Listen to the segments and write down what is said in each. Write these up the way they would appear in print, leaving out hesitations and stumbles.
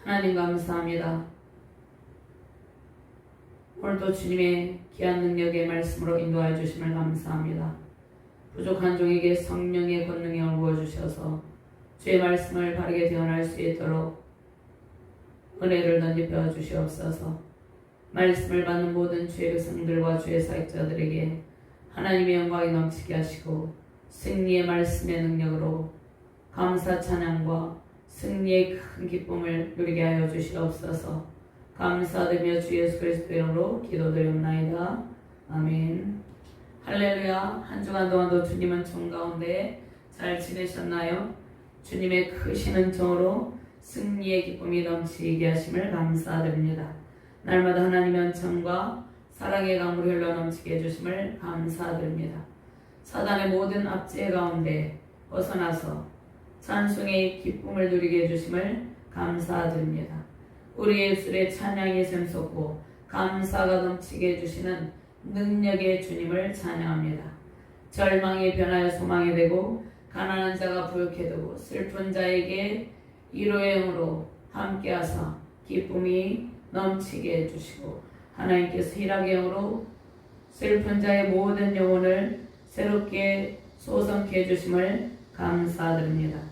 하나님 감사합니다. 오늘도 주님의 귀한 능력의 말씀으로 인도하여 주심을 감사합니다. 부족한 종에게 성령의 권능을 부어주셔서 주의 말씀을 바르게 대언할 수 있도록 은혜를 덧입혀 주시옵소서. 말씀을 받는 모든 주의 백성들과 주의 사역자들에게 하나님의 영광이 넘치게 하시고 승리의 말씀의 능력으로 감사 찬양과 승리의 큰 기쁨을 누리게 하여 주시옵소서. 감사드리며 주 예수 그리스도의 이름으로 기도드리옵나이다. 아멘. 할렐루야. 한 주간 동안도 주님은 정 가운데 잘 지내셨나요? 주님의 크신 은총으로 승리의 기쁨이 넘치게 하심을 감사드립니다. 날마다 하나님의 은총과 사랑의 강물이 흘러 넘치게 해주심을 감사드립니다. 사단의 모든 압제 가운데 벗어나서 찬송의 기쁨을 누리게 해주심을 감사드립니다. 우리의 입술에 찬양이 샘솟고 감사가 넘치게 해주시는 능력의 주님을 찬양합니다. 절망이 변하여 소망이 되고 가난한 자가 부욕해 되고 슬픈 자에게 위로의 영으로 함께하사 기쁨이 넘치게 해주시고 하나님께서 희락의 영으로 슬픈 자의 모든 영혼을 새롭게 소성케 해주심을 감사드립니다.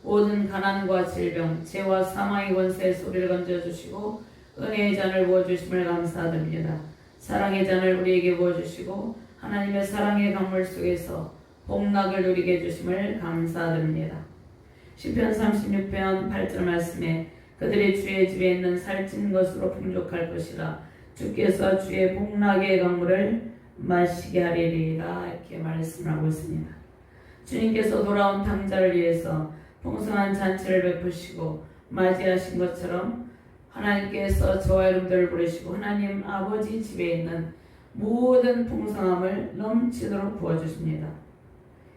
모든 가난과 질병, 죄와 사망의 권세의 소리를 건져주시고 은혜의 잔을 부어주심을 감사드립니다. 사랑의 잔을 우리에게 부어주시고 하나님의 사랑의 강물 속에서 복락을 누리게 해주심을 감사드립니다. 시편 36편 8절 말씀에 그들이 주의 집에 있는 살찐 것으로 풍족할 것이라 주께서 주의 복락의 강물을 마시게 하리라 이렇게 말씀을 하고 있습니다. 주님께서 돌아온 탕자를 위해서 풍성한 잔치를 베푸시고 맞이하신 것처럼 하나님께서 저와 여러분들을 부르시고 하나님 아버지 집에 있는 모든 풍성함을 넘치도록 부어주십니다.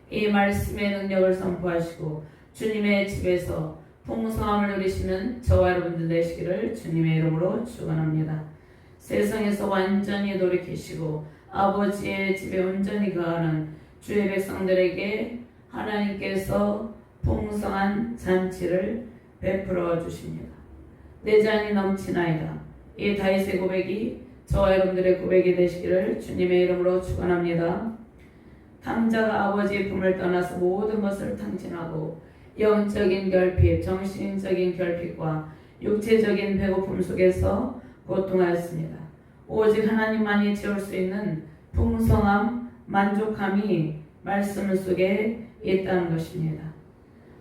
이 말씀의 능력을 선포하시고 주님의 집에서 풍성함을 누리시는 저와 여러분들 되시기를 주님의 이름으로 축원합니다. 세상에서 완전히 돌이키시고 아버지의 집에 온전히 거하는 주의 백성들에게 하나님께서 풍성한 잔치를 베풀어 주십니다. 내 잔이 넘치나이다. 이 다윗의 고백이 저와 여러분들의 고백이 되시기를 주님의 이름으로 축원합니다. 탕자가 아버지의 품을 떠나서 모든 것을 탕진하고 영적인 결핍, 정신적인 결핍과 육체적인 배고픔 속에서 고통하였습니다. 오직 하나님만이 채울 수 있는 풍성함, 만족함이 말씀 속에 있다는 것입니다.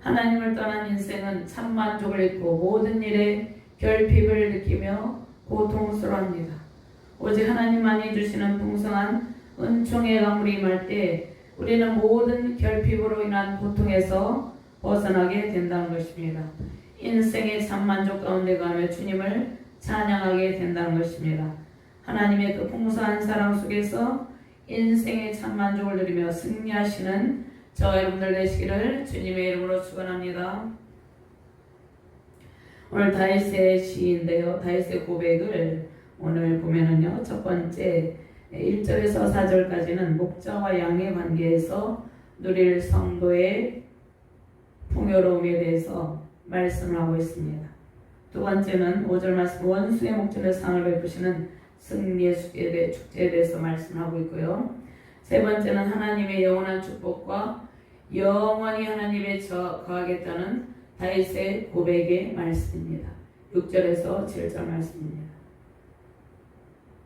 하나님을 떠난 인생은 참 만족을 잃고 모든 일에 결핍을 느끼며 고통스러워합니다. 오직 하나님만이 주시는 풍성한 은총의 강물이 임할 때 우리는 모든 결핍으로 인한 고통에서 벗어나게 된다는 것입니다. 인생의 참 만족 가운데 가며 주님을 찬양하게 된다는 것입니다. 하나님의 그 풍성한 사랑 속에서 인생의 참 만족을 누리며 승리하시는 저와 여러분들 되시기를 주님의 이름으로 축원합니다. 오늘 다윗의 시인데요. 다윗의 고백을 오늘 보면은요. 첫 번째 1절에서 4절까지는 목자와 양의 관계에서 누릴 성도의 풍요로움에 대해서 말씀을 하고 있습니다. 두 번째는 5절 말씀 원수의 목전에 상을 베푸시는 승리의 축제에 대해서 말씀하고 있고요. 세 번째는 하나님의 영원한 축복과 영원히 하나님의 거하겠다는 다윗의 고백의 말씀입니다. 6절에서 7절 말씀입니다.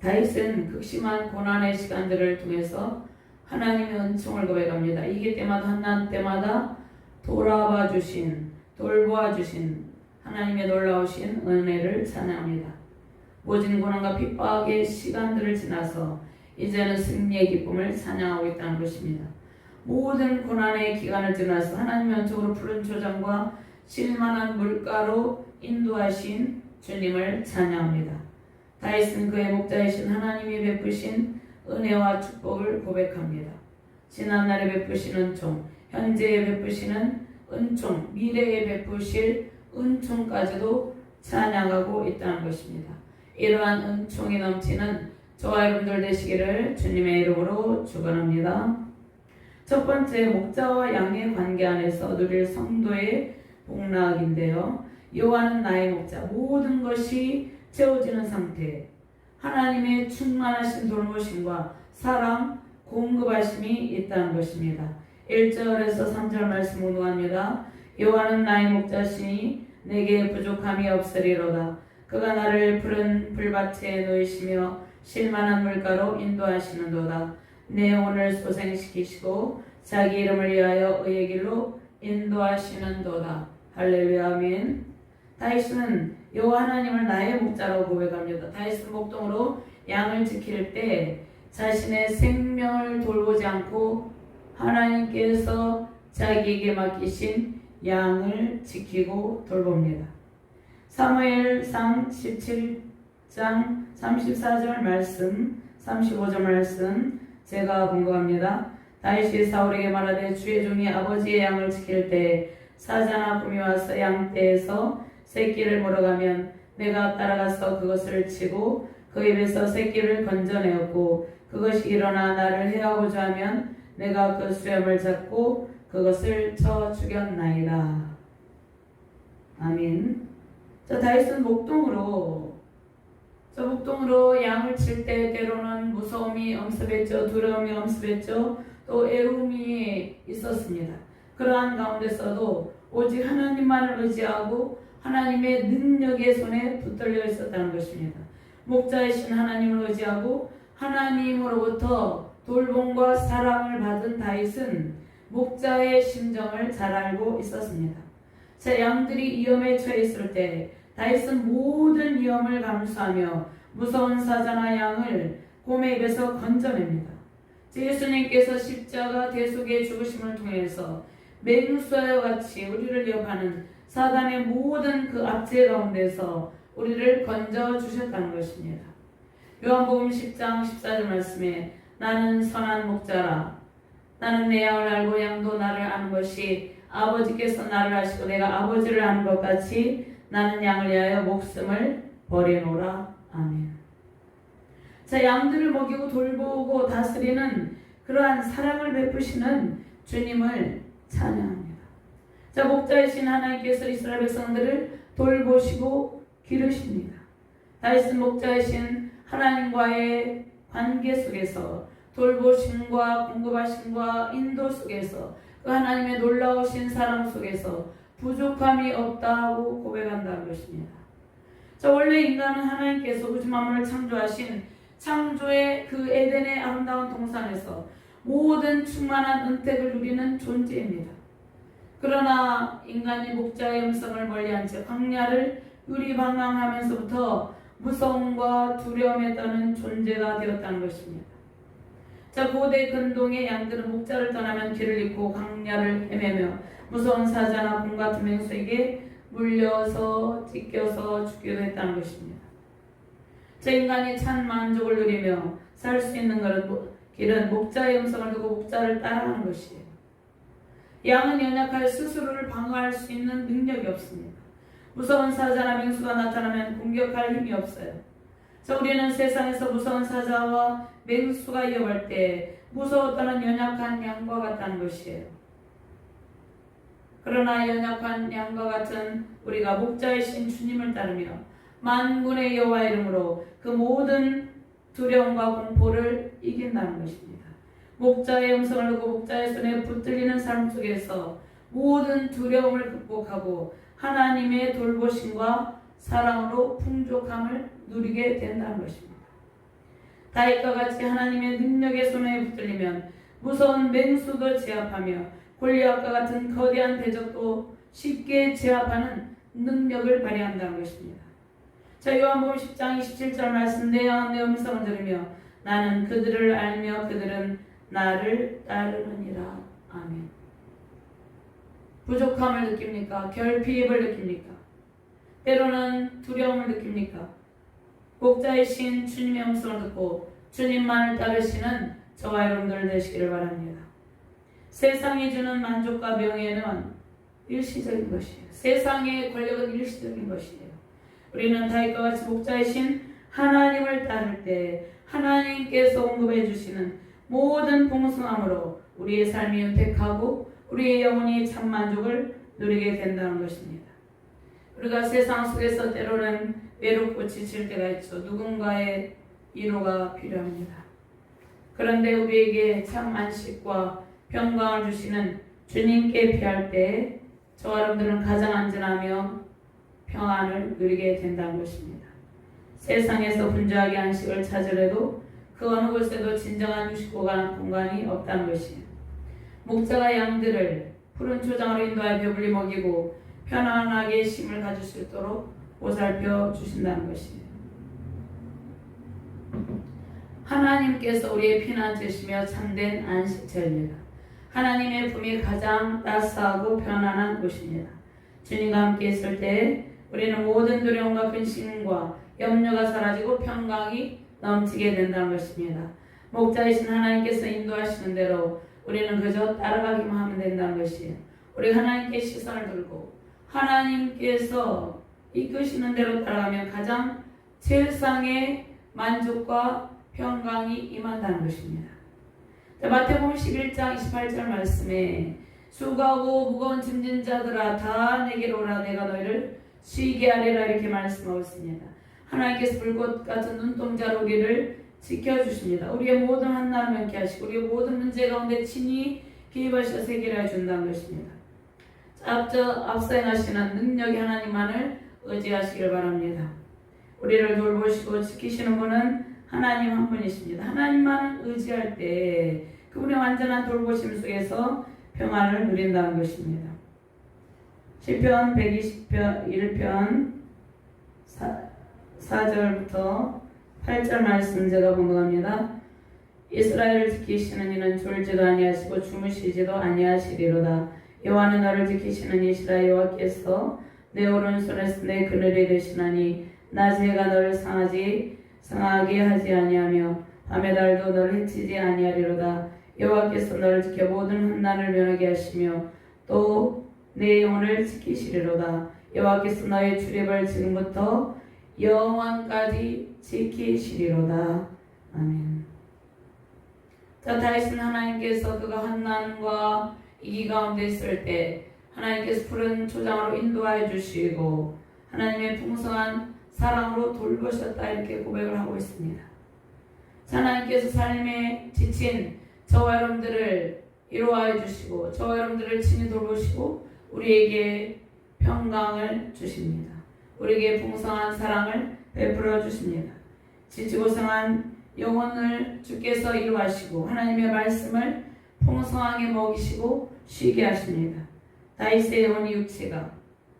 다윗은 극심한 고난의 시간들을 통해서 하나님의 은총을 고백합니다. 이길 때마다 한난 때마다 돌아봐 주신, 돌보아 주신 하나님의 놀라우신 은혜를 찬양합니다. 모진 고난과 핍박의 시간들을 지나서 이제는 승리의 기쁨을 찬양하고 있다는 것입니다. 모든 고난의 기간을 지나서 하나님의 은총으로 푸른 초장과 실만한 물가로 인도하신 주님을 찬양합니다. 다윗은 그의 목자이신 하나님이 베푸신 은혜와 축복을 고백합니다. 지난날에 베푸신 은총, 현재에 베푸시는 은총, 미래에 베푸실 은총까지도 찬양하고 있다는 것입니다. 이러한 은총이 넘치는 저와 여러분들 되시기를 주님의 이름으로 축원합니다. 첫 번째, 목자와 양의 관계 안에서 누릴 성도의 복락인데요. 여호와는 나의 목자, 모든 것이 채워지는 상태, 하나님의 충만하신 돌보심과 사랑, 공급하심이 있다는 것입니다. 1절에서 3절 말씀 운동합니다. 여호와는 나의 목자시니 내게 부족함이 없으리로다. 그가 나를 푸른 풀밭에 놓이시며 실만한 물가로 인도하시는도다. 내 영혼을 소생시키시고 자기 이름을 위하여 의의 길로 인도하시는도다. 할렐루야 아멘. 다윗은 여호와 하나님을 나의 목자라고 고백합니다. 다윗은 목동으로 양을 지킬 때 자신의 생명을 돌보지 않고 하나님께서 자기에게 맡기신 양을 지키고 돌봅니다. 사무엘상 17장 34절 말씀, 35절 말씀 제가 공부합니다. 다윗이 사울에게 말하되 주의 종이 아버지의 양을 지킬 때 사자나 곰이 와서 양떼에서 새끼를 물어가면 내가 따라가서 그것을 치고 그 입에서 새끼를 건져내었고 그것이 일어나 나를 해하고자 하면 내가 그 수염을 잡고 그것을 쳐 죽였나이다. 아멘. 다윗은 목동으로 양을 칠 때 때로는 무서움이 엄습했죠. 두려움이 엄습했죠. 또 애로움이 있었습니다. 그러한 가운데서도 오직 하나님만을 의지하고 하나님의 능력의 손에 붙들려 있었다는 것입니다. 목자이신 하나님을 의지하고 하나님으로부터 돌봄과 사랑을 받은 다윗은 목자의 심정을 잘 알고 있었습니다. 제 양들이 위험에 처해 있을 때 다윗은 모든 위험을 감수하며 무서운 사자나 양을 곰의 입에서 건져냅니다. 예수님께서 십자가 대속의 죽으심을 통해서 맹수와 같이 우리를 위협하는 사단의 모든 그 압제 가운데서 우리를 건져주셨다는 것입니다. 요한복음 10장 14절 말씀에 나는 선한 목자라. 나는 내 양을 알고 양도 나를 아는 것이 아버지께서 나를 아시고 내가 아버지를 아는 것 같이 나는 양을 위하여 목숨을 버리노라. 아멘. 양들을 먹이고 돌보고 다스리는 그러한 사랑을 베푸시는 주님을 찬양합니다. 목자이신 하나님께서 이스라엘 백성들을 돌보시고 기르십니다. 다윗은 목자이신 하나님과의 관계 속에서 돌보심과 공급하심과 인도 속에서 그 하나님의 놀라우신 사랑 속에서 부족함이 없다고 고백한다는 것입니다. 원래 인간은 하나님께서 우주 만물을 창조하신 창조의 그 에덴의 아름다운 동산에서 모든 충만한 은택을 누리는 존재입니다. 그러나 인간이 목자의 음성을 멀리한 채 광야를 유리방황하면서부터 무서움과 두려움에 떠는 존재가 되었다는 것입니다. 고대 근동의 양들은 목자를 떠나면 길을 잃고 광야를 헤매며 무서운 사자나 곰 같은 맹수에게 물려서 찢겨서 죽기도 했다는 것입니다. 인간이 참 만족을 누리며 살 수 있는 길은 목자의 음성을 듣고 목자를 따라하는 것이에요. 양은 연약할 스스로를 방어할 수 있는 능력이 없습니다. 무서운 사자나 맹수가 나타나면 공격할 힘이 없어요. 우리는 세상에서 무서운 사자와 맹수가 위협할 때 무서워 떠는 연약한 양과 같다는 것이에요. 그러나 연약한 양과 같은 우리가 목자이신 주님을 따르며 만군의 여호와 이름으로 그 모든 두려움과 공포를 이긴다는 것입니다. 목자의 음성을 듣고 목자의 손에 붙들리는 삶 속에서 모든 두려움을 극복하고 하나님의 돌보심과 사랑으로 풍족함을 누리게 된다는 것입니다. 다윗과 같이 하나님의 능력의 손에 붙들리면 무서운 맹수도 제압하며 골리앗과 같은 거대한 대적도 쉽게 제압하는 능력을 발휘한다는 것입니다. 요한복음 10장 27절 말씀 내 음성을 들으며 나는 그들을 알며 그들은 나를 따르느니라. 아멘. 부족함을 느낍니까? 결핍을 느낍니까? 때로는 두려움을 느낍니까? 목자이신 주님의 음성을 듣고 주님만을 따르시는 저와 여러분들 되시기를 바랍니다. 세상이 주는 만족과 명예는 일시적인 것이에요. 세상의 권력은 일시적인 것이에요. 우리는 다윗과 같이 목자이신 하나님을 따를 때 하나님께서 공급해 주시는 모든 풍성함으로 우리의 삶이 윤택하고 우리의 영혼이 참 만족을 누리게 된다는 것입니다. 우리가 세상 속에서 때로는 외롭고 지칠 때가 있죠. 누군가의 위로가 필요합니다. 그런데 우리에게 참 안식과 평강을 주시는 주님께 피할 때 저와 여러분들은 가장 안전하며 평안을 누리게 된다는 것입니다. 세상에서 분주하게 안식을 찾으려도 그 어느 곳에도 진정한 휴식과 공간이 없다는 것이에요. 목자가 양들을 푸른 초장으로 인도하여 배불리 먹이고 편안하게 쉼을 가질 수 있도록 보살펴 주신다는 것이에요. 하나님께서 우리의 피난처시며 참된 안식처입니다. 하나님의 품이 가장 따스하고 편안한 곳입니다. 주님과 함께 있을 때 우리는 모든 두려움과 근심과 염려가 사라지고 평강이 넘치게 된다는 것입니다. 목자이신 하나님께서 인도하시는 대로 우리는 그저 따라가기만 하면 된다는 것이에요. 우리 하나님께 시선을 들고 하나님께서 이끄시는 대로 따라가면 가장 세상의 만족과 평강이 임한다는 것입니다. 마태복음 11장 28절 말씀에 수고하고 무거운 짐진 자들아 다 내게로 오라 내가 너희를 쉬게 하리라 이렇게 말씀하고 있습니다. 하나님께서 불꽃 같은 눈동자로 우리를 지켜주십니다. 우리의 모든 한나를 명케 하시고 우리의 모든 문제 가운데 친히 개입하셔서 해결해 준다는 것입니다. 앞서 행하시는 능력이 하나님만을 의지하시길 바랍니다. 우리를 돌보시고 지키시는 분은 하나님 한 분이십니다. 하나님만 의지할 때 그분의 완전한 돌보심 속에서 평안을 누린다는 것입니다. 시편 121편 4절부터 8절 말씀 제가 공부합니다. 이스라엘을 지키시는 이는 졸지도 아니하시고 주무시지도 아니하시리로다. 여호와는 너를 지키시는 이시라. 여호와께서 내 오른손에서 내 그늘이 되시나니 낮에 해가 너를 상하게 하지 아니하며 밤의 달도 너를 해치지 아니하리로다. 여호와께서 너를 지켜 모든 환난을 면하게 하시며 또 내 영혼을 지키시리로다. 여호와께서 너의 출입을 지금부터 영원까지 지키시리로다. 아멘. 자, 다윗은 하나님께서 그가 환난과 이기 가운데 있을 때 하나님께서 푸른 초장으로 인도하여 주시고 하나님의 풍성한 사랑으로 돌보셨다 이렇게 고백을 하고 있습니다. 하나님께서 삶에 지친 저와 여러분들을 위로하여 주시고 저와 여러분들을 친히 돌보시고 우리에게 평강을 주십니다. 우리에게 풍성한 사랑을 베풀어 주십니다. 지치고 상한 영혼을 주께서 이루하시고 하나님의 말씀을 풍성하게 먹이시고 쉬게 하십니다. 다윗의 영혼의 육체가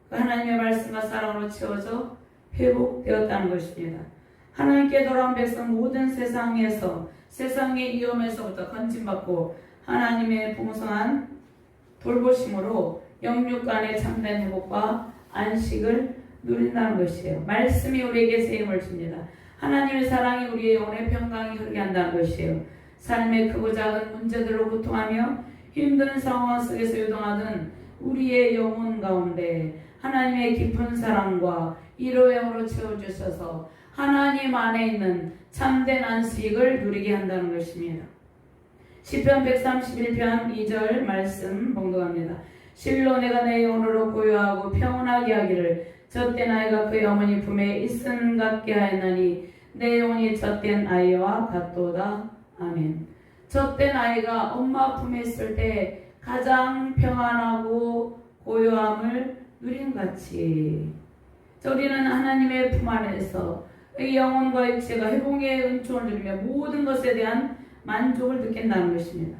그 하나님의 말씀과 사랑으로 채워져 회복되었다는 것입니다. 하나님께 돌아온 백성 모든 세상에서 세상의 위험에서부터 건진받고 하나님의 풍성한 돌보심으로 영육 간의 참된 회복과 안식을 누린다는 것이에요. 말씀이 우리에게 세임을 줍니다. 하나님의 사랑이 우리의 영혼의 평강이 흐르게 한다는 것이에요. 삶의 크고 작은 문제들로 고통하며 힘든 상황 속에서 요동하던 우리의 영혼 가운데 하나님의 깊은 사랑과 위로의 영으로 채워주셔서 하나님 안에 있는 참된 안식을 누리게 한다는 것입니다. 시편 131편 2절 말씀 봉독합니다. 실로 내가 내 영혼으로 고요하고 평온하게 하기를 젖된 아이가 그의 어머니 품에 있음 같게 하였나니 내 영혼이 젖된 아이와 같도다. 아멘. 젖된 아이가 엄마 품에 있을 때 가장 평안하고 고요함을 누린같이 우리는 하나님의 품 안에서 영혼과 육체가 회복의 은총을 누리며 모든 것에 대한 만족을 느낀다는 것입니다.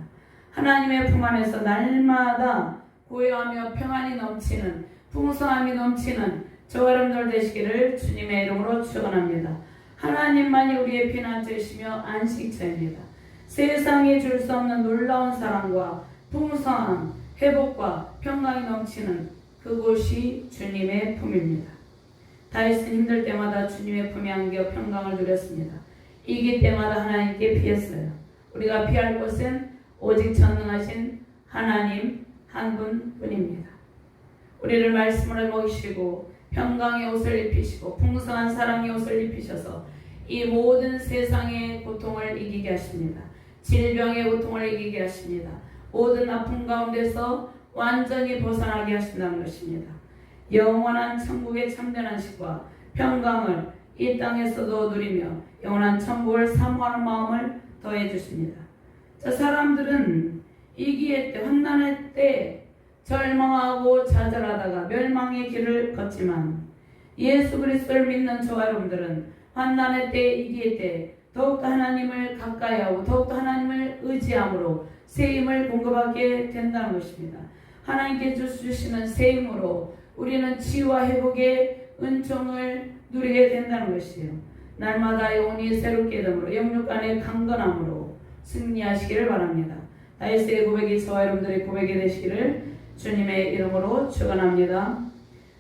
하나님의 품 안에서 날마다 고요하며 평안이 넘치는 풍성함이 넘치는 저와 여러분들 되시기를 주님의 이름으로 축원합니다. 하나님만이 우리의 피난처이시며 안식처입니다. 세상에 줄 수 없는 놀라운 사랑과 풍성함, 회복과 평강이 넘치는 그곳이 주님의 품입니다. 다윗은 힘들 때마다 주님의 품에 안겨 평강을 누렸습니다. 이길 때마다 하나님께 피했어요. 우리가 피할 곳은 오직 전능하신 하나님 한 분뿐입니다. 우리를 말씀으로 먹이시고 평강의 옷을 입히시고 풍성한 사랑의 옷을 입히셔서 이 모든 세상의 고통을 이기게 하십니다. 질병의 고통을 이기게 하십니다. 모든 아픔 가운데서 완전히 벗어나게 하신다는 것입니다. 영원한 천국의 참된 안식과 평강을 이 땅에서도 누리며 영원한 천국을 사모하는 마음을 더해 주십니다. 자, 사람들은 이기의 때, 환난의 때 절망하고 좌절하다가 멸망의 길을 걷지만 예수 그리스도를 믿는 저와 여러분들은 환난의 때, 이기의 때 더욱더 하나님을 가까이하고 더욱더 하나님을 의지함으로 새 힘을 공급하게 된다는 것입니다. 하나님께 주시는 새 힘으로 우리는 치유와 회복의 은총을 누리게 된다는 것이에요. 날마다 영혼이 새롭게 됨으로 영육 간의 강건함으로 승리하시기를 바랍니다. 다윗의 고백이 저와 여러분들의 고백이 되시기를 주님의 이름으로 축원합니다.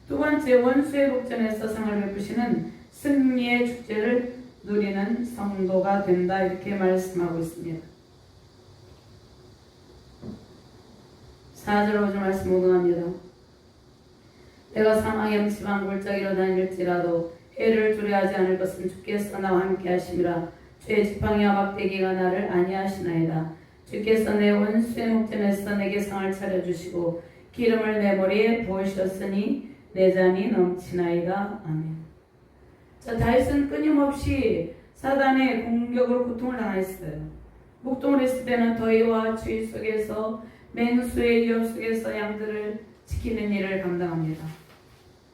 두 번째, 원수의 복전에서 상을 베푸시는 승리의 축제를 누리는 성도가 된다, 이렇게 말씀하고 있습니다. 4절 5절 말씀 묵상합니다. 내가 사망의 음침한 골짜기로 다닐지라도 해를 두려워하지 않을 것은 주께서 나와 함께 하심이라. 주의 지팡이와 막대기가 나를 안위하시나이다. 주께서 내 원수의 목전에서 내게 상을 차려주시고 기름을 내 머리에 부으셨으니 내 잔이 넘치나이다. 아멘. 자, 다윗은 끊임없이 사단의 공격으로 고통을 당했어요. 목동을 했을 때는 더위와 추위 속에서 맹수의 위협 속에서 양들을 지키는 일을 감당합니다.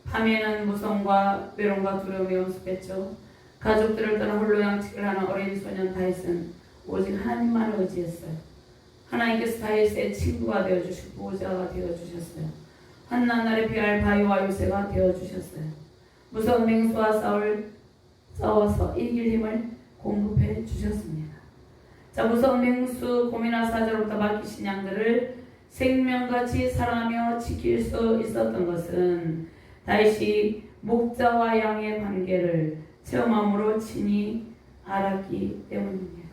밤에는 무서움과 외로움과 두려움이 엄습했죠. 가족들을 떠나 홀로 양치기를 하는 어린 소년 다윗은 오직 하나님만을 의지했어요. 하나님께서 다윗의 친구가 되어주시고 보호자가 되어주셨어요. 한낮날에 피할 바위와 요새가 되어주셨어요. 무서운 맹수와 싸워서 이길 힘을 공급해 주셨습니다. 자, 무서운 맹수 고민한 사자로부터 맡기신 양들을 생명같이 사랑하며 지킬 수 있었던 것은 다윗이 목자와 양의 관계를 체험함으로 친히 알았기 때문입니다.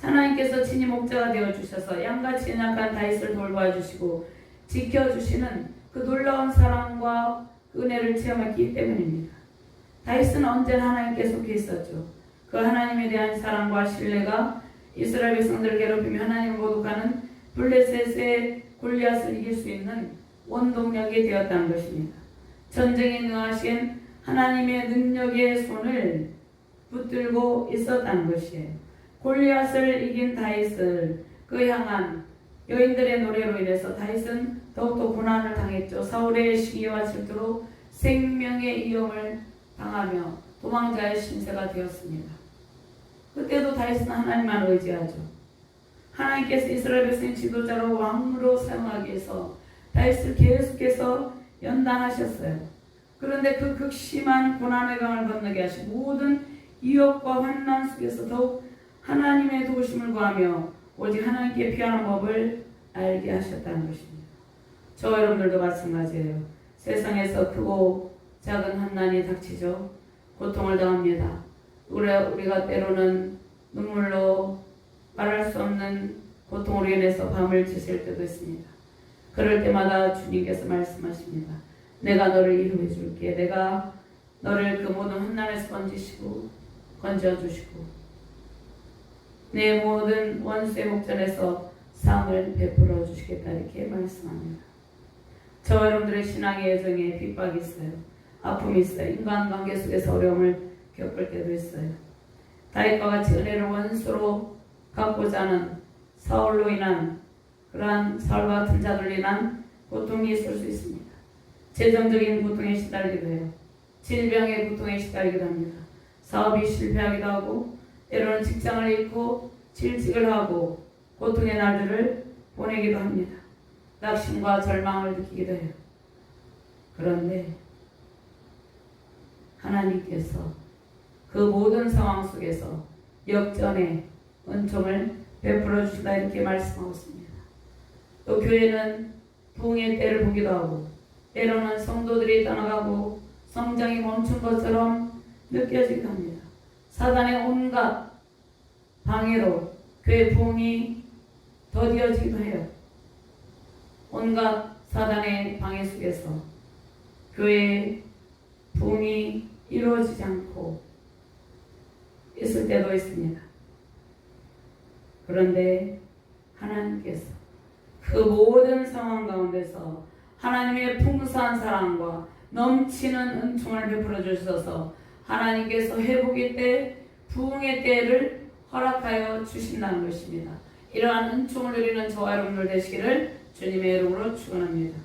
하나님께서 친히 목자가 되어주셔서 양같이 연약한 다윗을 돌봐주시고 지켜주시는 그 놀라운 사랑과 은혜를 체험했기 때문입니다. 다윗은 언제나 하나님께 속해 있었죠. 그 하나님에 대한 사랑과 신뢰가 이스라엘 백성들을 괴롭히며 하나님을 모독하는 블레셋의 골리앗을 이길 수 있는 원동력이 되었다는 것입니다. 전쟁에 능하신 하나님의 능력의 손을 붙들고 있었다는 것이에요. 골리앗을 이긴 다윗을 그 향한 여인들의 노래로 인해서 다윗은 더욱더 고난을 당했죠. 사울의 시기와 질투로 생명의 위험을 당하며 도망자의 신세가 되었습니다. 그때도 다윗은 하나님만 의지하죠. 하나님께서 이스라엘 백성의 지도자로 왕으로 사용하기 위해서 다윗을 계속해서 연단하셨어요. 그런데 그 극심한 고난의 강을 건너게 하신 모든 위협과 환난 속에서 더욱 하나님의 도우심을 구하며 오직 하나님께 피하는 법을 알게 하셨다는 것입니다. 저와 여러분들도 마찬가지예요. 세상에서 크고 작은 환난이 닥치죠. 고통을 당합니다. 우리가 때로는 눈물로 말할 수 없는 고통으로 인해서 밤을 지샐 때도 있습니다. 그럴 때마다 주님께서 말씀하십니다. 내가 너를 위로해 줄게. 내가 너를 그 모든 환난에서 건져주시고 내 모든 원수의 목전에서 상을 베풀어 주시겠다, 이렇게 말씀합니다. 저와 여러분들의 신앙의 여정에 핍박이 있어요. 아픔이 있어요. 인간관계 속에서 어려움을 겪을 때도 있어요. 다윗과 같이 은혜를 원수로 갖고자 하는 사울로 인한 그러한 사울과 같은 자들로 인한 고통이 있을 수 있습니다. 재정적인 고통에 시달리기도 해요. 질병의 고통에 시달리기도 합니다. 사업이 실패하기도 하고 때로는 직장을 잃고 질직을 하고 고통의 날들을 보내기도 합니다. 낙심과 절망을 느끼기도 해요. 그런데 하나님께서 그 모든 상황 속에서 역전의 은총을 베풀어 주신다, 이렇게 말씀하고 있습니다. 또 교회는 부흥의 때를 보기도 하고 때로는 성도들이 떠나가고 성장이 멈춘 것처럼 느껴지기도 합니다. 사단의 온갖 방해로 교회 부흥이 더디어지기도 해요. 온갖 사단의 방해 속에서 교회의 부흥이 이루어지지 않고 있을 때도 있습니다. 그런데 하나님께서 그 모든 상황 가운데서 하나님의 풍성한 사랑과 넘치는 은총을 베풀어 주셔서 하나님께서 회복의 때, 부흥의 때를 허락하여 주신다는 것입니다. 이러한 은총을 누리는 저와 여러분들 되시기를 주님의 이름으로 축원합니다.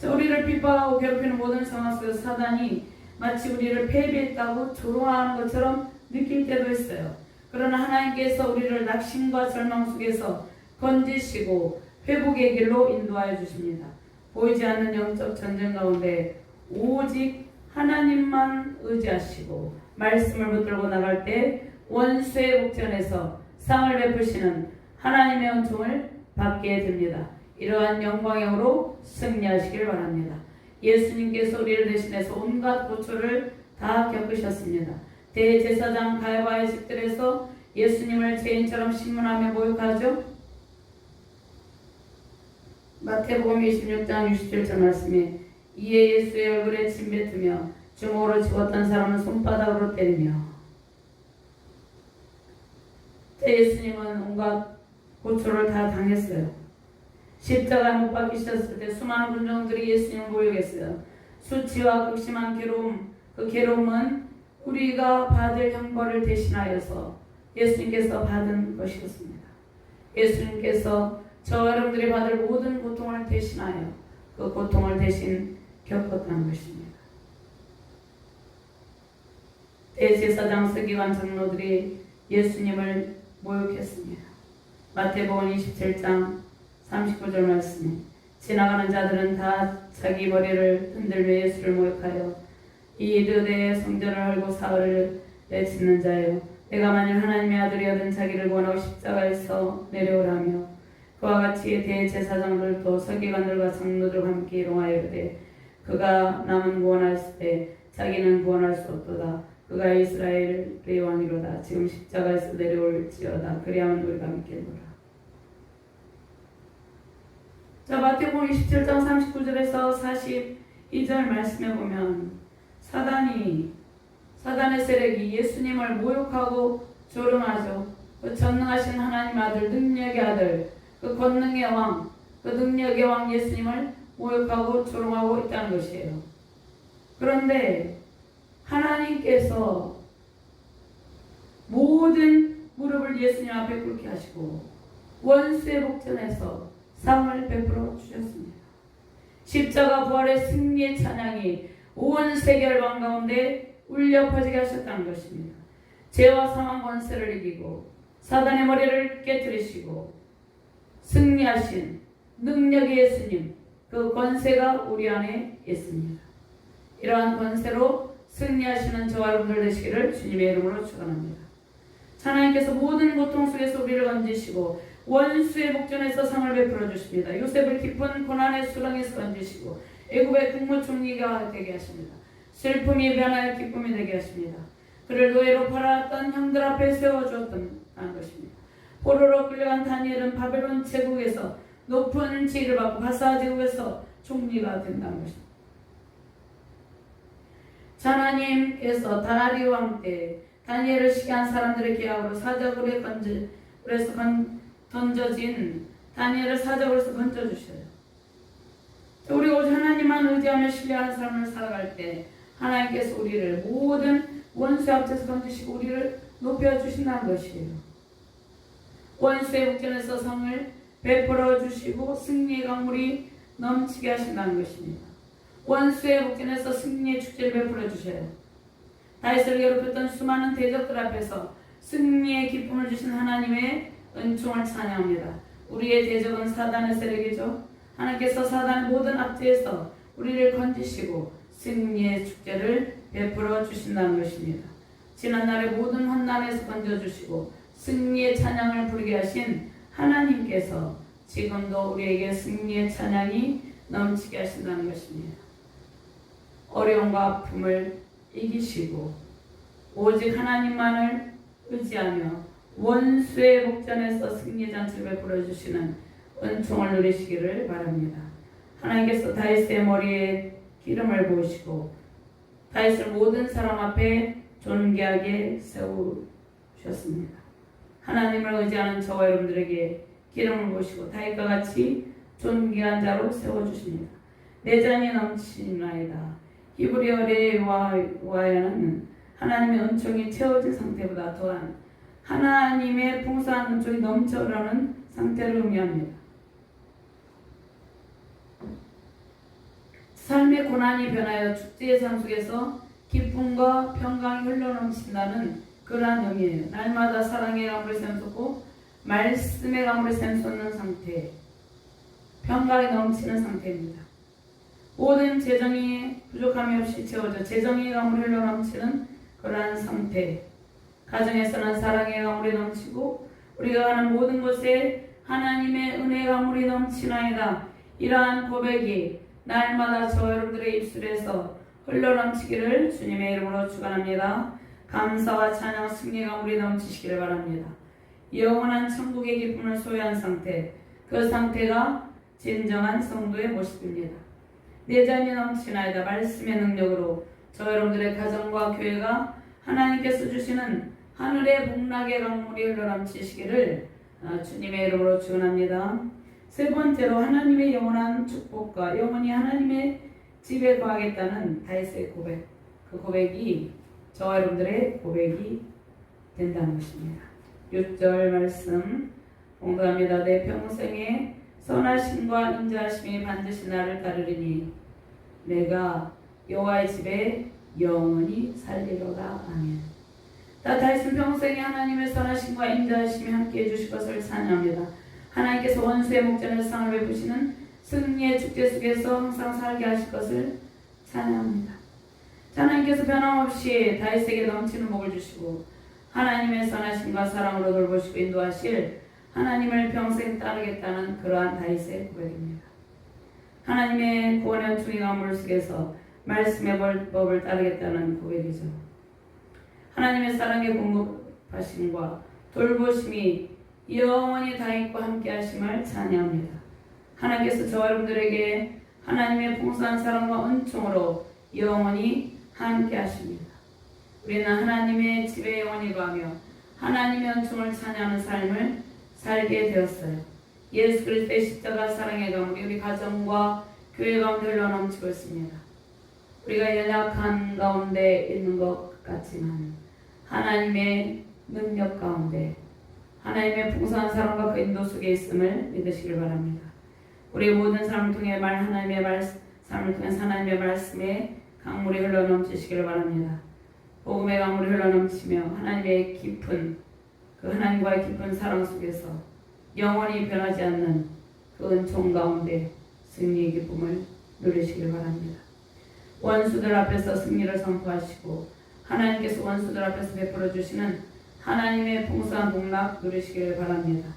우리를 핍박하고 괴롭히는 모든 상황 속에서 사단이 마치 우리를 패배했다고 조롱하는 것처럼 느낄 때도 있어요. 그러나 하나님께서 우리를 낙심과 절망 속에서 건지시고 회복의 길로 인도하여 주십니다. 보이지 않는 영적 전쟁 가운데 오직 하나님만 의지하시고 말씀을 붙들고 나갈 때 원수의 목전에서 상을 베푸시는 하나님의 은총을 받게 됩니다. 이러한 영광의 영으로 승리하시길 바랍니다. 예수님께서 우리를 대신해서 온갖 고초를 다 겪으셨습니다. 대제사장 가야바의 집들에서 예수님을 죄인처럼 신문하며 모욕하죠. 마태복음 26장 67절 말씀에 이에 예수의 얼굴에 침 뱉으며 주먹으로 집었던 사람은 손바닥으로 때리며. 예수님은 온갖 고초를 다 당했어요. 십자가에 못 박히셨을 때 수많은 군중들이 예수님을 모욕했어요. 수치와 극심한 괴로움, 그 괴로움은 우리가 받을 형벌을 대신하여서 예수님께서 받은 것이었습니다. 예수님께서 저와 여러분들이 받을 모든 고통을 대신하여 그 고통을 대신 겪었다는 것입니다. 대제사장 서기관 장로들이 예수님을 모욕했습니다. 마태복음 27장 39절 말씀에 지나가는 자들은 다 자기 머리를 흔들며 예수를 모욕하여 이 르대의 성전을 헐고 사흘을 내치는 자여 내가 만일 하나님의 아들이어든 자기를 구원하고 십자가에서 내려오라며 그와 같이 대제사장들도 서기관들과 장로들과 함께 일용하여 이르되 그가 남은 구원하였을 때 자기는 구원할 수 없도다. 그가 이스라엘의 왕이로다. 지금 십자가에서 내려올지어다. 그리하면 우리가 믿겠노라. 자, 마태복음 27장 39절에서 42절 말씀에 보면 사단의 세력이 예수님을 모욕하고 조롱하죠. 그 전능하신 하나님 아들, 능력의 아들, 그 권능의 왕, 그 능력의 왕 예수님을 모욕하고 조롱하고 있다는 것이에요. 그런데 하나님께서 모든 무릎을 예수님 앞에 꿇게 하시고 원수의 복전에서 상을 베풀어 주셨습니다. 십자가 부활의 승리의 찬양이 온 세계 열방 가운데 울려 퍼지게 하셨다는 것입니다. 죄와 사망 권세를 이기고 사단의 머리를 깨뜨리시고 승리하신 능력의 예수님, 그 권세가 우리 안에 있습니다. 이러한 권세로 승리하시는 저와 여러분들 되시기를 주님의 이름으로 축원합니다. 하나님께서 모든 고통 속에서 우리를 건지시고 원수의 목전에서 상을 베풀어 주십니다. 요셉을 깊은 고난의 수렁에서 건지시고 애굽의 국무총리가 되게 하십니다. 슬픔이 변하여 기쁨이 되게 하십니다. 그를 노예로 팔아왔던 형들 앞에 세워주었다는 것입니다. 포로로 끌려간 다니엘은 바벨론 제국에서 높은 지위를 받고 바사 제국에서 총리가 된다는 것입니다. 하나님께서 다리오 왕 때 다니엘을 시기한 사람들의 계약으로 사자굴에 던져진 다니엘을 사자굴에서 건져주셔요. 우리가 오직 하나님만 의지하며 신뢰하는 삶을 살아갈 때 하나님께서 우리를 모든 원수 앞에서 건지시고 우리를 높여주신다는 것이에요. 원수의 목전에서 성을 베풀어 주시고 승리의 강물이 넘치게 하신다는 것입니다. 원수의 목전에서 승리의 축제를 베풀어 주셔요. 다윗을 괴롭혔던 수많은 대적들 앞에서 승리의 기쁨을 주신 하나님의 은총을 찬양합니다. 우리의 대적은 사단의 세력이죠. 하나님께서 사단의 모든 압제에서 우리를 건지시고 승리의 축제를 베풀어 주신다는 것입니다. 지난날의 모든 환난에서 건져주시고 승리의 찬양을 부르게 하신 하나님께서 지금도 우리에게 승리의 찬양이 넘치게 하신다는 것입니다. 어려움과 아픔을 이기시고 오직 하나님만을 의지하며 원수의 목전에서 승리 잔치를 베풀어 주시는 은총을 누리시기를 바랍니다. 하나님께서 다윗의 머리에 기름을 부으시고 다윗을 모든 사람 앞에 존귀하게 세우셨습니다. 하나님을 의지하는 저와 여러분들에게 기름을 부으시고 다윗과 같이 존귀한 자로 세워주십니다. 내 잔이 넘치나이다. 히브리어의 와야는 하나님의 은총이 채워진 상태보다 더한 하나님의 풍성한 은총이 넘쳐나는 상태를 의미합니다. 삶의 고난이 변하여 축제의 삶 속에서 기쁨과 평강이 흘러넘친다는 그러한 의미예요. 날마다 사랑의 강물이 샘솟고 말씀의 강물이 샘솟는 상태, 평강이 넘치는 상태입니다. 모든 재정이 부족함이 없이 채워져 재정의 강물이 흘러넘치는 그러한 상태, 가정에서는 사랑의 강물이 넘치고 우리가 가는 모든 곳에 하나님의 은혜의 강물이 넘치나이다. 이러한 고백이 날마다 저 여러분들의 입술에서 흘러넘치기를 주님의 이름으로 축원합니다. 감사와 찬양, 승리의 강물이 넘치시기를 바랍니다. 영원한 천국의 기쁨을 소유한 상태, 그 상태가 진정한 성도의 모습입니다. 내 잔이 넘치나이다. 말씀의 능력으로 저 여러분들의 가정과 교회가 하나님께서 주시는 하늘의 복락의 강물이 흘러넘치시기를 주님의 이름으로 축원합니다. 세 번째로 하나님의 영원한 축복과 영원히 하나님의 집에 거하겠다는 다윗의 고백, 그 고백이 저와 여러분들의 고백이 된다는 것입니다. 6절 말씀 공부합니다. 내 평생에 선하심과 인자하심이 반드시 나를 따르리니 내가 여호와의 집에 영원히 살리로다. 아멘. 다윗은 평생에 하나님의 선하심과 인자하심이 함께해 주실 것을 찬양합니다. 하나님께서 원수의 목전에서 상을 베푸시는 승리의 축제 속에서 항상 살게 하실 것을 찬양합니다. 하나님께서 변함없이 다윗에게 넘치는 복을 주시고 하나님의 선하심과 사랑으로 돌보시고 인도하실 하나님을 평생 따르겠다는 그러한 다윗의 고백입니다. 하나님의 구원의 은총의 강물 속에서 말씀의 법을 따르겠다는 고백이죠. 하나님의 사랑의 공급하심과 돌보심이 영원히 다윗과 함께 하심을 찬양합니다. 하나님께서 저와 여러분들에게 하나님의 풍성한 사랑과 은총으로 영원히 함께 하십니다. 우리는 하나님의 집에 영원히 거하며 하나님의 은총을 찬양하는 삶을 살게 되었어요. 예수 그리스도의 십자가 사랑의 강물이 우리 가정과 교회 가운데 흘러넘치고 있습니다. 우리가 연약한 가운데 있는 것 같지만 하나님의 능력 가운데 하나님의 풍성한 사랑과 그 인도 속에 있음을 믿으시길 바랍니다. 우리 모든 삶을 통해 하나님의 삶을 통해 하나님의 말씀에 강물이 흘러넘치시기를 바랍니다. 복음의 강물이 흘러넘치며 하나님의 깊은 그 하나님과의 깊은 사랑 속에서 영원히 변하지 않는 그 은총 가운데 승리의 기쁨을 누리시길 바랍니다. 원수들 앞에서 승리를 선포하시고 하나님께서 원수들 앞에서 베풀어 주시는 하나님의 풍성한 복락 누리시길 바랍니다.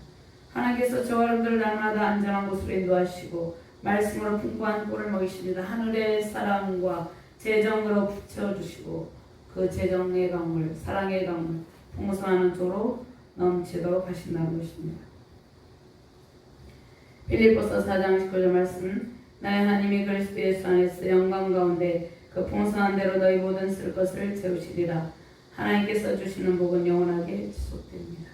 하나님께서 저와 여러분들을 날마다 안전한 곳으로 인도하시고 말씀으로 풍부한 꿀을 먹이십니다. 하늘의 사랑과 재정으로 붙여주시고 그 재정의 강물, 사랑의 강물, 풍성한 은총으로 넘치도록 하신다는 것입니다. 빌립보서 4장 19절 말씀, 나의 하나님이 그리스도 예수 안에서 영광 가운데 그 풍성한 대로 너희 모든 쓸 것을 채우시리라. 하나님께서 주시는 복은 영원하게 지속됩니다.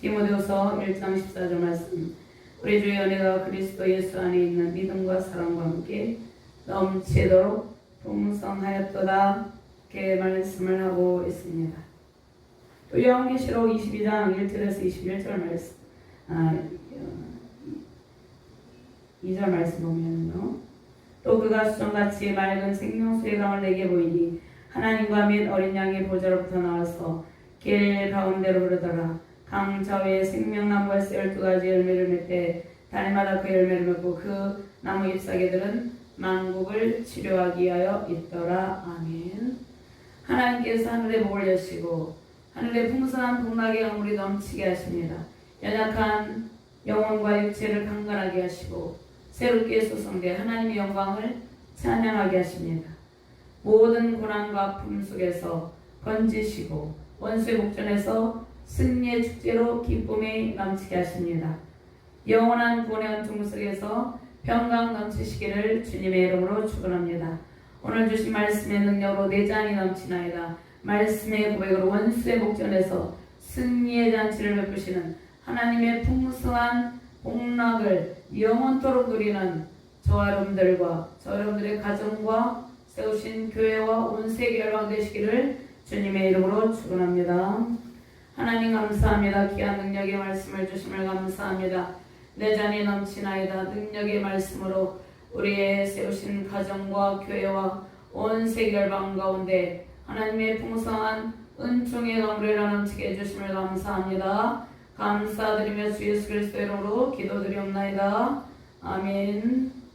디모데후서 1장 14절 말씀, 우리 주의 은혜가 그리스도 예수 안에 있는 믿음과 사랑과 함께 넘치도록 풍성하였도다. 이렇게 말씀을 하고 있습니다. 또 요한계시록 22장 1절에서 21절 말씀, 2절 말씀 보면요, 또 그가 수정같이 맑은 생명수의 강을 내게 보이니 하나님과 및 어린 양의 보좌로부터 나와서 길 가운데로 흐르더라. 강 좌우에 생명나무에서 12가지 열매를 맺되 달마다 그 열매를 맺고 그 나무 잎사귀들은 만국을 치료하기 위하여 있더라. 아멘. 하나님께서 하늘의 복을 여시고 하늘의 풍성한 복락의 강물이 넘치게 하십니다. 연약한 영혼과 육체를 강건하게 하시고 새롭게 소성돼 하나님의 영광을 찬양하게 하십니다. 모든 고난과 아픔 속에서 건지시고 원수의 목전에서 승리의 축제로 기쁨이 넘치게 하십니다. 영원한 구원의 은총 속에서 평강 넘치시기를 주님의 이름으로 축원합니다. 오늘 주신 말씀의 능력으로 내 잔이 넘치나이다. 말씀의 고백으로 원수의 목전에서 승리의 잔치를 베푸시는 하나님의 풍성한 복락을 영원토록 누리는 저와 여러분들의 가정과 세우신 교회와 온 세계 열방되시기를 주님의 이름으로 축원합니다. 하나님 감사합니다. 귀한 능력의 말씀을 주심을 감사합니다. 내 잔이 넘치나이다. 능력의 말씀으로 우리의 세우신 가정과 교회와 온 세계 열방 가운데 하나님의 풍성한 은총의 강물을 넘치게 해주심을 감사합니다. 감사드리며 주 예수 그리스도 이름으로 기도드리옵나이다. 아멘.